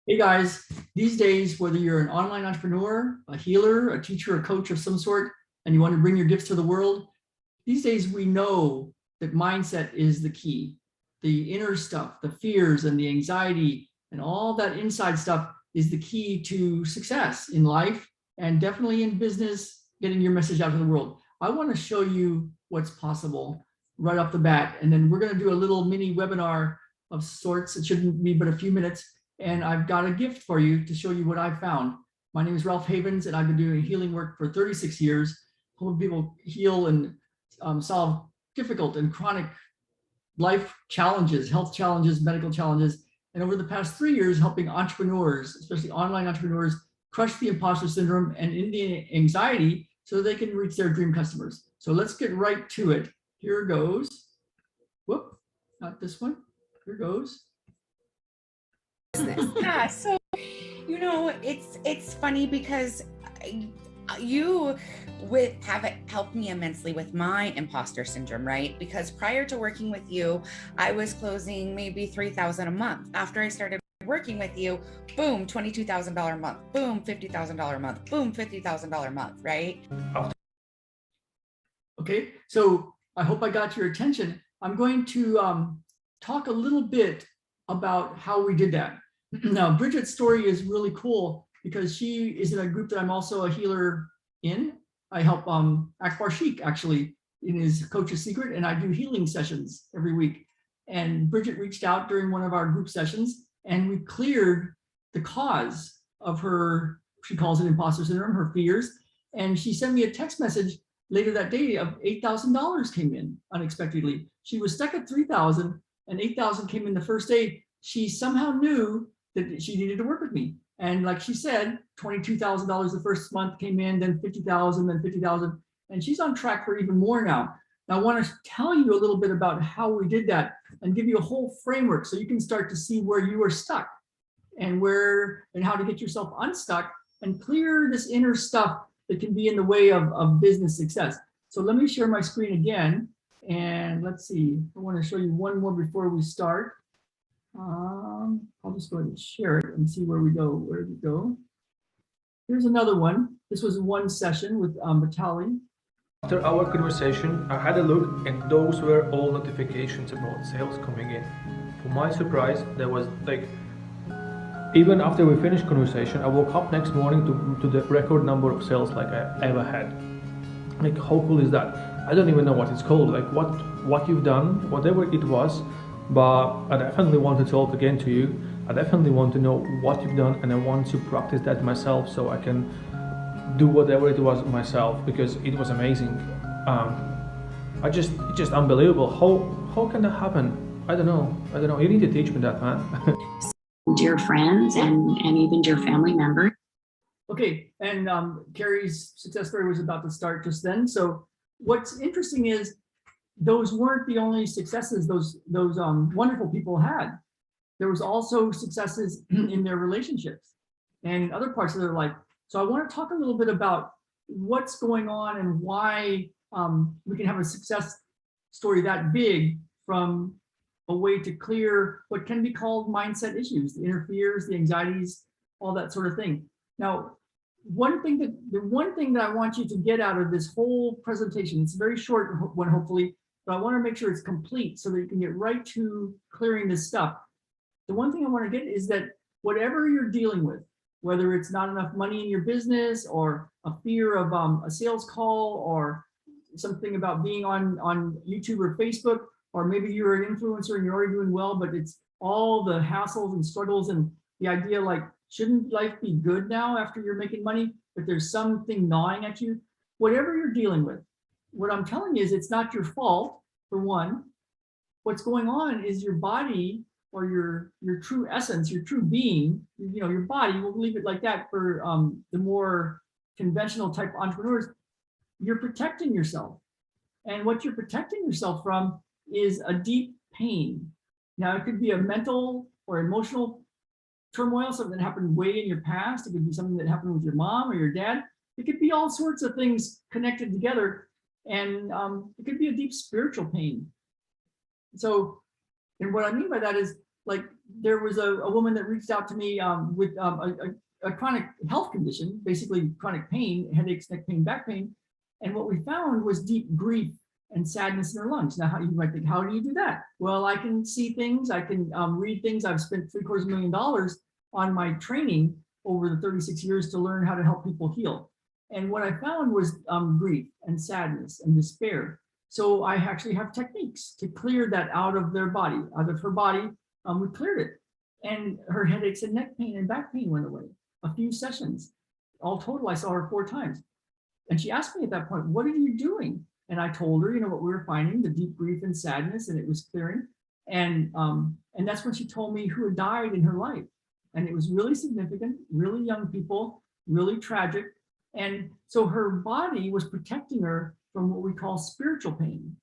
Hey guys, these days, whether you're an online entrepreneur, a healer, a teacher, a coach of some sort, and you want to bring your gifts to the world, these days we know that mindset is the key. The inner stuff, the fears and the anxiety and all that inside stuff is the key to success in life and definitely in business, getting your message out to the world. I want to show you what's possible right off the bat. And then we're going to do a little mini webinar of sorts. It shouldn't be but a few minutes. And I've got a gift for you to show you what I've found. My name is Ralph Havens, and I've been doing healing work for 36 years, helping people heal and solve difficult and chronic life challenges, health challenges, medical challenges. And over the past 3 years, helping entrepreneurs, especially online entrepreneurs, crush the imposter syndrome and in the anxiety so they can reach their dream customers. So let's get right to it. Here goes. Whoop, not this one. Here goes. Yeah, so it's funny because you have helped me immensely with my imposter syndrome, right? Because prior to working with you, I was closing maybe $3,000 a month. After I started working with you, boom, $22,000 a month, boom, $50,000 a month, boom, $50,000 a month, right? Okay, so I hope I got your attention. I'm going to talk a little bit about how we did that. Now, Bridget's story is really cool because she is in a group that I'm also a healer in. I help Akbar Sheikh actually in his Coach's Secret, and I do healing sessions every week. And Bridget reached out during one of our group sessions, and we cleared the cause of her, she calls it imposter syndrome, her fears. And she sent me a text message later that day of $8,000 came in unexpectedly. She was stuck at 3,000 and 8,000 came in the first day. She somehow knew that she needed to work with me. And like she said, $22,000 the first month came in, then 50,000, then 50,000. And she's on track for even more now. Now, I want to tell you a little bit about how we did that and give you a whole framework so you can start to see where you are stuck and how to get yourself unstuck and clear this inner stuff that can be in the way of business success. So let me share my screen again. And let's see, I want to show you one more before we start. I'll just go ahead and share it and see where we go. Where did we go? Here's another one. This was one session with Vitaly. After our conversation, I had a look and those were all notifications about sales coming in. For my surprise, there was even after we finished conversation, I woke up next morning to the record number of sales like I ever had. Like, how cool is that? I don't even know what it's called, like what you've done, whatever it was, but I definitely want to talk again to you. I definitely want to know what you've done, and I want to practice that myself so I can do whatever it was myself, because it was amazing. It's just unbelievable. How can that happen? I don't know. You need to teach me that, man. Dear friends and even dear family members. Okay, and Carrie's success story was about to start just then. So what's interesting is those weren't the only successes those wonderful people had. There was also successes in their relationships and other parts of their life. So I want to talk a little bit about what's going on and why we can have a success story that big from a way to clear what can be called mindset issues, the inner fears, the anxieties, all that sort of thing. Now, the one thing that I want you to get out of this whole presentation, it's a very short one, hopefully, but I want to make sure it's complete so that you can get right to clearing this stuff. The one thing I want to get is that whatever you're dealing with, whether it's not enough money in your business or a fear of a sales call or something about being on YouTube or Facebook, or maybe you're an influencer and you're already doing well, but it's all the hassles and struggles and the idea like, shouldn't life be good now after you're making money? But there's something gnawing at you. Whatever you're dealing with, what I'm telling you is it's not your fault, for one. What's going on is your body or your true essence, your true being, your body, we'll leave it like that for the more conventional type entrepreneurs, you're protecting yourself. And what you're protecting yourself from is a deep pain. Now, it could be a mental or emotional turmoil, something that happened way in your past. It could be something that happened with your mom or your dad. It could be all sorts of things connected together. And it could be a deep spiritual pain. So, and what I mean by that is, like, there was a woman that reached out to me with a chronic health condition, basically chronic pain, headaches, neck pain, back pain. And what we found was deep grief and sadness in her lungs. Now, you might think, how do you do that? Well, I can see things, I can read things. I've spent $750,000 on my training over the 36 years to learn how to help people heal. And what I found was grief and sadness and despair. So I actually have techniques to clear that out of their body, out of her body. We cleared it. And her headaches and neck pain and back pain went away. A few sessions. All total, I saw her 4 times. And she asked me at that point, what are you doing? And I told her, what we were finding, the deep grief and sadness, and it was clearing. And that's when she told me who had died in her life. And it was really significant, really young people, really tragic. And so her body was protecting her from what we call spiritual pain.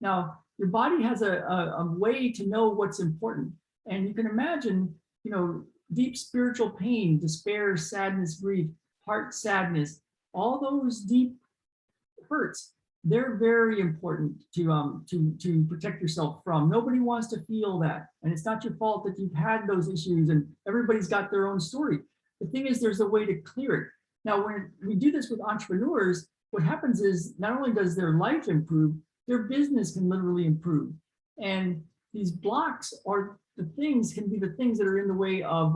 Now, your body has a way to know what's important. And you can imagine, deep spiritual pain, despair, sadness, grief, heart sadness, all those deep hurts, they're very important to protect yourself from. Nobody wants to feel that. And it's not your fault that you've had those issues, and everybody's got their own story. The thing is, there's a way to clear it. Now, when we do this with entrepreneurs, what happens is not only does their life improve, their business can literally improve. And these blocks are can be the things that are in the way of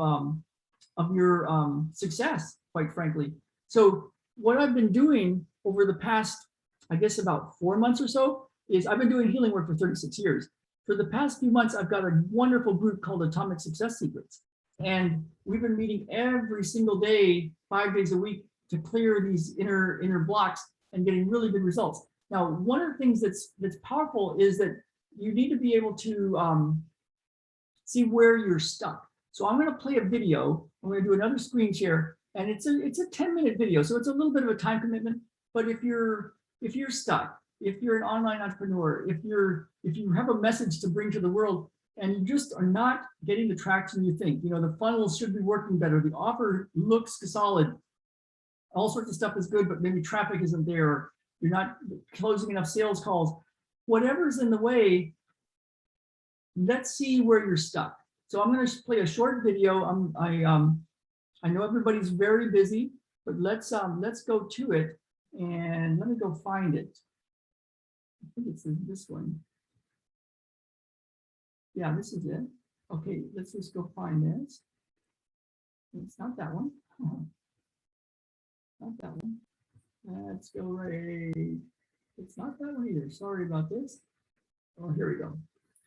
your success, quite frankly. So what I've been doing over the past, I guess about 4 months or so, is I've been doing healing work for 36 years. For the past few months, I've got a wonderful group called Atomic Success Secrets. And we've been meeting every single day, 5 days a week, to clear these inner blocks and getting really good results. Now, one of the things that's powerful is that you need to be able to see where you're stuck. So I'm going to play a video. I'm going to do another screen share, and it's a 10-minute video, so it's a little bit of a time commitment. But if you're stuck, if you're an online entrepreneur, if you have a message to bring to the world, and you just are not getting the traction you think, the funnels should be working better, the offer looks solid, all sorts of stuff is good, but maybe traffic isn't there, or you're not closing enough sales calls, whatever's in the way, let's see where you're stuck. So I'm going to play a short video. I know everybody's very busy, but let's go to it, and let me go find it. I think it's this one. Yeah, this is it. Okay, let's just go find this. It's not that one. Not that one. Let's go right. It's not that one either. Sorry about this. Oh, here we go.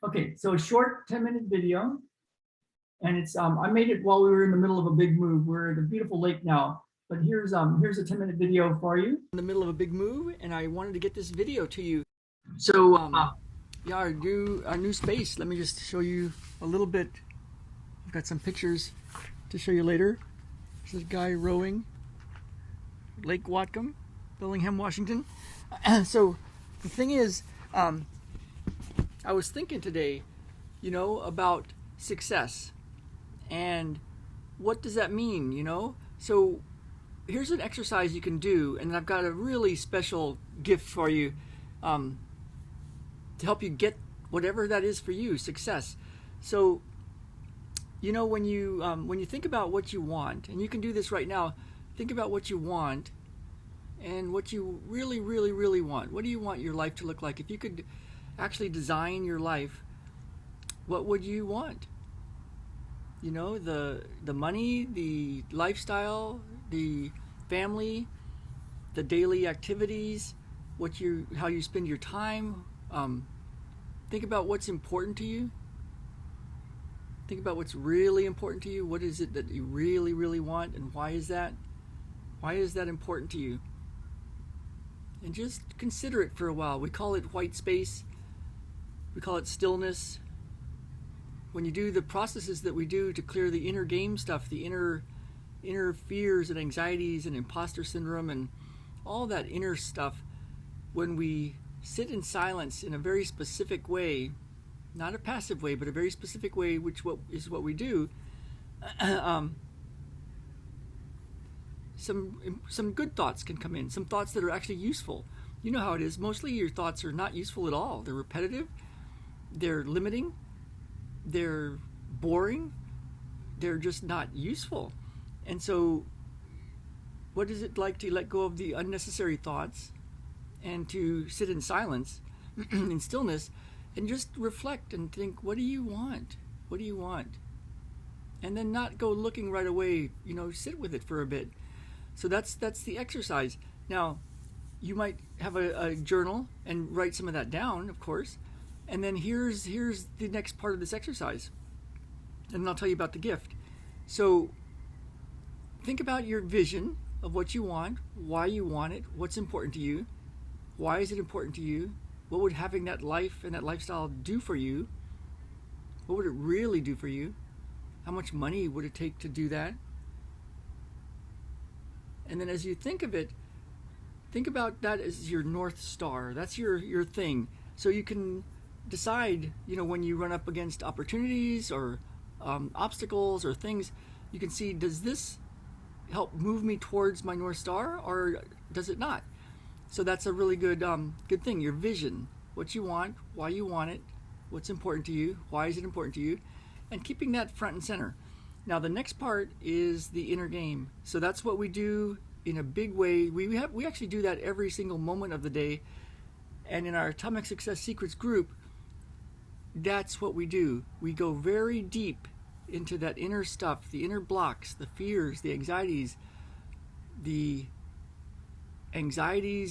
Okay, so a short 10-minute video. And it's I made it while we were in the middle of a big move. We're at a beautiful lake now. But here's a 10-minute video for you. In the middle of a big move, and I wanted to get this video to you. So yeah, our new space. Let me just show you a little bit. I've got some pictures to show you later. This is a guy rowing. Lake Whatcom, Bellingham, Washington. So the thing is, I was thinking today, about success, and what does that mean, So here's an exercise you can do, and I've got a really special gift for you to help you get whatever that is for you, success. So, when you think about what you want, and you can do this right now, think about what you want and what you really, really, really want. What do you want your life to look like? If you could actually design your life, what would you want? The money, the lifestyle, the family, the daily activities, how you spend your time. Think about what's important to you. Think about what's really important to you. What is it that you really, really want, and why is that? Why is that important to you? And just consider it for a while. We call it white space. We call it stillness. When you do the processes that we do to clear the inner game stuff, the inner fears and anxieties and imposter syndrome and all that inner stuff, when we sit in silence in a very specific way, not a passive way, but a very specific way, which is what we do, some good thoughts can come in, some thoughts that are actually useful. You know how it is. Mostly your thoughts are not useful at all. They're repetitive, they're limiting, they're boring, they're just not useful. And so what is it like to let go of the unnecessary thoughts and to sit in silence in stillness and just reflect and think, what do you want? What do you want? And then not go looking right away, sit with it for a bit. So that's the exercise. Now, you might have a journal and write some of that down, of course. And then here's the next part of this exercise. And then I'll tell you about the gift. So think about your vision of what you want, why you want it, what's important to you, why is it important to you, what would having that life and that lifestyle do for you, what would it really do for you, how much money would it take to do that. And then as you think of it, think about that as your North Star. That's your thing. So you can decide, when you run up against opportunities or obstacles or things, you can see, does this help move me towards my North Star or does it not? So that's a really good thing. Your vision, what you want, why you want it, what's important to you, why is it important to you, and keeping that front and center. Now the next part is the inner game. So that's what we do in a big way. We actually do that every single moment of the day. And in our Atomic Success Secrets group, that's what we do. We go very deep into that inner stuff, the inner blocks, the fears, the anxieties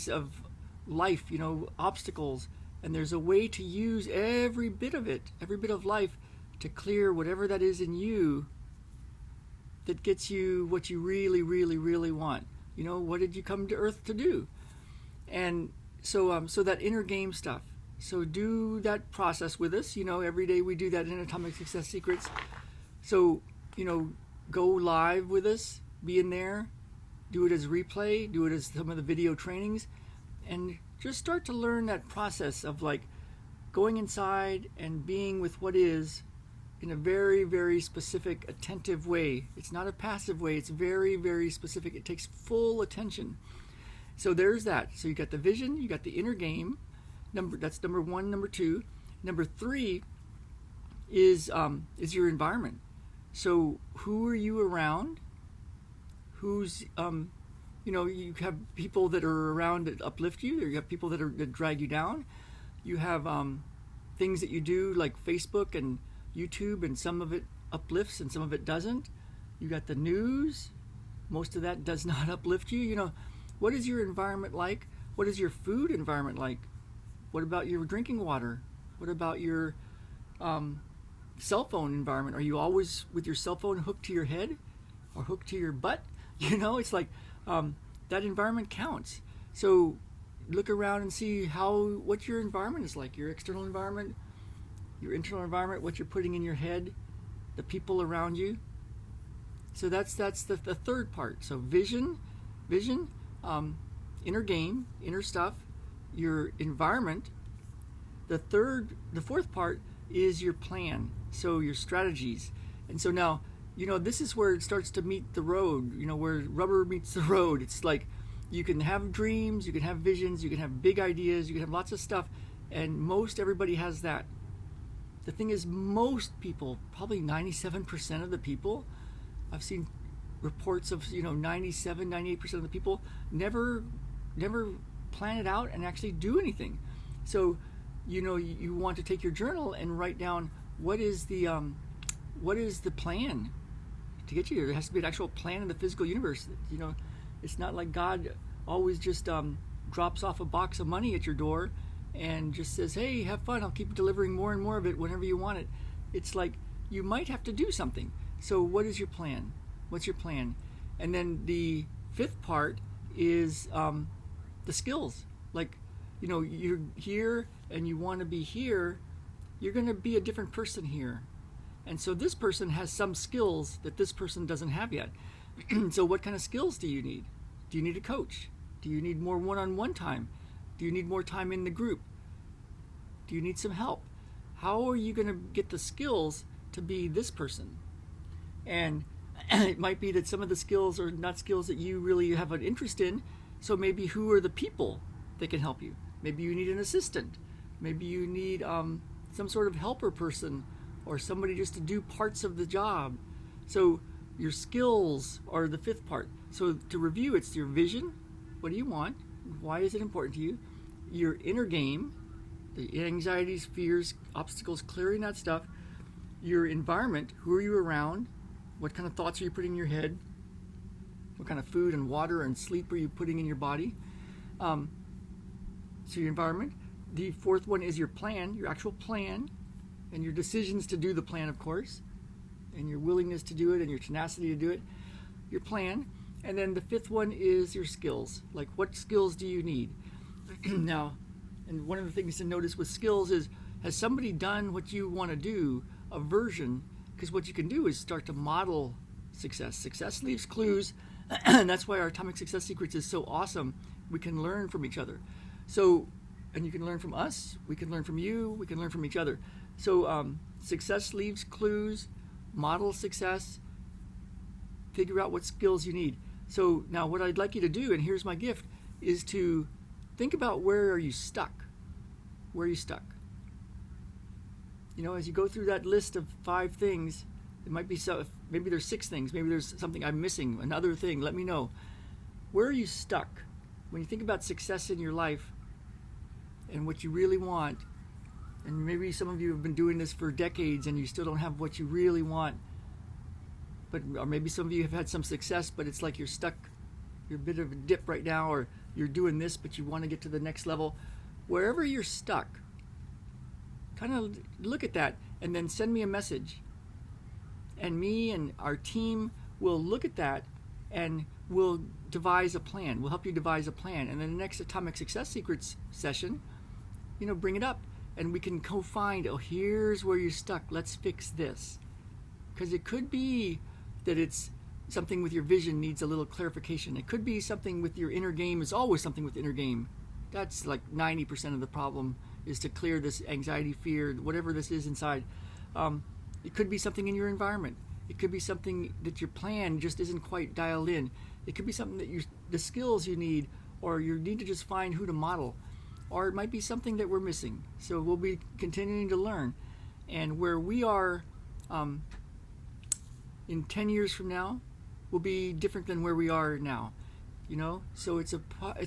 of life, obstacles. And there's a way to use every bit of it, every bit of life, to clear whatever that is in you that gets you what you really, really, really want. What did you come to Earth to do? And so that inner game stuff. So do that process with us. Every day we do that in Atomic Success Secrets. So, go live with us, be in there, do it as replay, do it as some of the video trainings, and just start to learn that process of like going inside and being with what is in a very, very specific, attentive way. It's not a passive way. It's very, very specific. It takes full attention. So there's that. So you got the vision, you got the inner game. That's number one. Number two. Number three is your environment. So who are you around? Who's you have people that are around that uplift you, or you have people that drag you down. You have things that you do like Facebook and YouTube, and some of it uplifts and some of it doesn't. You got the news. Most of that does not uplift you. What is your environment like? What is your food environment like? What about your drinking water? What about your cell phone environment? Are you always with your cell phone hooked to your head or hooked to your butt? It's like that environment counts. So look around and see what your environment is like, your external environment, your internal environment, what you're putting in your head, the people around you. So that's the third part. So vision, inner game, inner stuff, your environment. The fourth part is your plan. So your strategies. And so now, this is where it starts to meet the road, where rubber meets the road. It's like you can have dreams, you can have visions, you can have big ideas, you can have lots of stuff, and most everybody has that. The thing is, most people, probably 97% of the people, I've seen reports of 97, 98% of the people never plan it out and actually do anything. So you want to take your journal and write down what is the plan to get you there. There has to be an actual plan in the physical universe. It's not like God always just drops off a box of money at your door and just says, hey, have fun, I'll keep delivering more and more of it whenever you want it. It's like you might have to do something. So what is your plan? What's your plan? And then the fifth part is the skills. Like, you're here and you want to be here, you're going to be a different person here. And so this person has some skills that this person doesn't have yet. So what kind of skills do you need? Do you need a coach? Do you need more one-on-one time? Do you need more time in the group? Do you need some help? How are you going to get the skills to be this person? And it might be that some of the skills are not skills that you really have an interest in. So maybe who are the people that can help you? Maybe you need an assistant. Maybe you need some sort of helper person or somebody just to do parts of the job. So your skills are the fifth part. So to review, it's your vision. What do you want? Why is it important to you? Your inner game, the anxieties, fears, obstacles, clearing that stuff. Your environment, who are you around? What kind of thoughts are you putting in your head? What kind of food and water and sleep are you putting in your body? So your environment. The fourth one is your plan, your actual plan, and your decisions to do the plan, of course, and your willingness to do it and your tenacity to do it, your plan. And then the fifth one is your skills. Like, what skills do you need? Now, and one of the things to notice with skills is, has somebody done what you want to do, a version? Because what you can do is start to model success. Success leaves clues, and that's why our Atomic Success Secrets is so awesome. We can learn from each other. So, and you can learn from us, we can learn from you, we can learn from each other. So success leaves clues, model success, figure out what skills you need. So now what I'd like you to do, and here's my gift, is to think about where are you stuck? Where are you stuck? You know, as you go through that list of 5 things, it might be so, maybe there's 6 things, maybe there's something I'm missing, another thing, let me know. Where are you stuck? When you think about success in your life and what you really want, and maybe some of you have been doing this for decades and you still don't have what you really want, but or maybe some of you have had some success, but it's like you're stuck, you're a bit of a dip right now, or you're doing this but you want to get to the next level. Wherever you're stuck, kind of look at that and then send me a message, and me and our team will look at that and we'll devise a plan. We'll help you devise a plan, and then the next Atomic Success Secrets session, you know, bring it up and we can co-find, oh, here's where you're stuck, let's fix this. Because it could be that it's something with your vision needs a little clarification. It could be something with your inner game. Is always something with inner game. That's like 90% of the problem, is to clear this anxiety, fear, whatever this is inside. It could be something in your environment. It could be something that your plan just isn't quite dialed in. It could be something that the skills you need, or you need to just find who to model. Or it might be something that we're missing. So we'll be continuing to learn. And where we are in 10 years from now will be different than where we are now. You know, so it's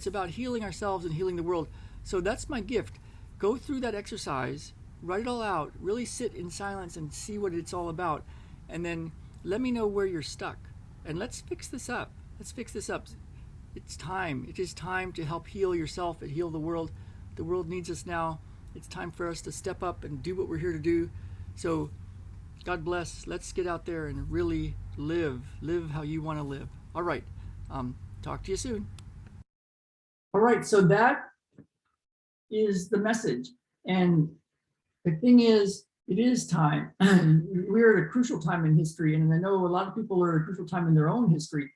about healing ourselves and healing the world. So that's my gift. Go through that exercise, write it all out, really sit in silence and see what it's all about, and then let me know where you're stuck, and let's fix this up. Let's fix this up. It's time. It is time to help heal yourself and heal the world. The world needs us now. It's time for us to step up and do what we're here to do. So God bless. Let's get out there and really live how you want to live. All right. Talk to you soon. All right. So that is the message. And the thing is, it is time. We're at a crucial time in history. And I know a lot of people are at a crucial time in their own history.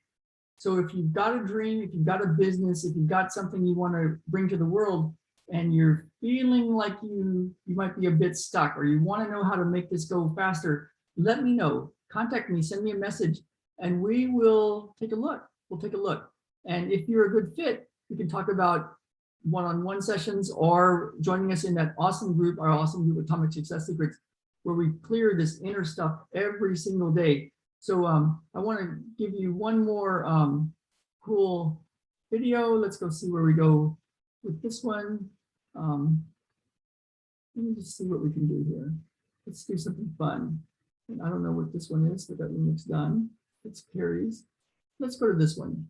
So if you've got a dream, if you've got a business, if you've got something you want to bring to the world, and you're feeling like you might be a bit stuck, or you want to know how to make this go faster, let me know. Contact me, send me a message, and we will take a look. We'll take a look. And if you're a good fit, we can talk about one-on-one sessions, or joining us in that awesome group, our awesome group, Atomic Success Secrets, where we clear this inner stuff every single day. So I want to give you one more cool video. Let's go see where we go with this one. Let me just see what we can do here. Let's do something fun. And I don't know what this one is, but that one looks done. It's Carrie's. Let's go to this one.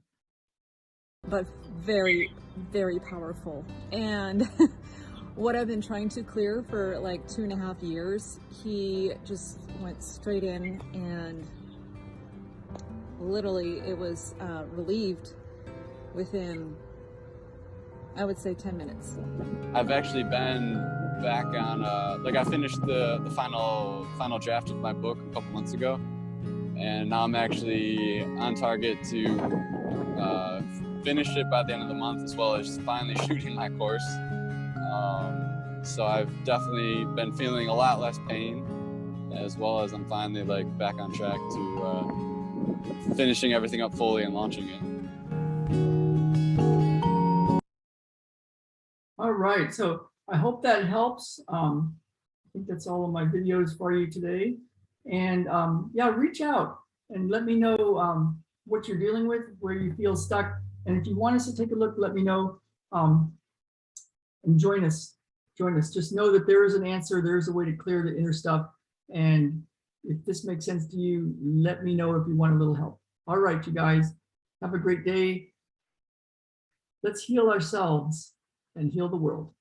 But very, very powerful. And what I've been trying to clear for like 2.5 years, he just went straight in, and literally it was relieved within, I would say, 10 minutes. I've actually been back on, I finished the final draft of my book a couple months ago, and now I'm actually on target to finish it by the end of the month, as well as finally shooting my course. So I've definitely been feeling a lot less pain, as well as I'm finally back on track to finishing everything up fully and launching it. All right, so I hope that helps. think that's all of my videos for you today. And yeah, reach out and let me know what you're dealing with, where you feel stuck. And if you want us to take a look, let me know. And join us. Join us. Just know that there is an answer. There is a way to clear the inner stuff. And if this makes sense to you, let me know if you want a little help. All right, you guys, have a great day. Let's heal ourselves and heal the world.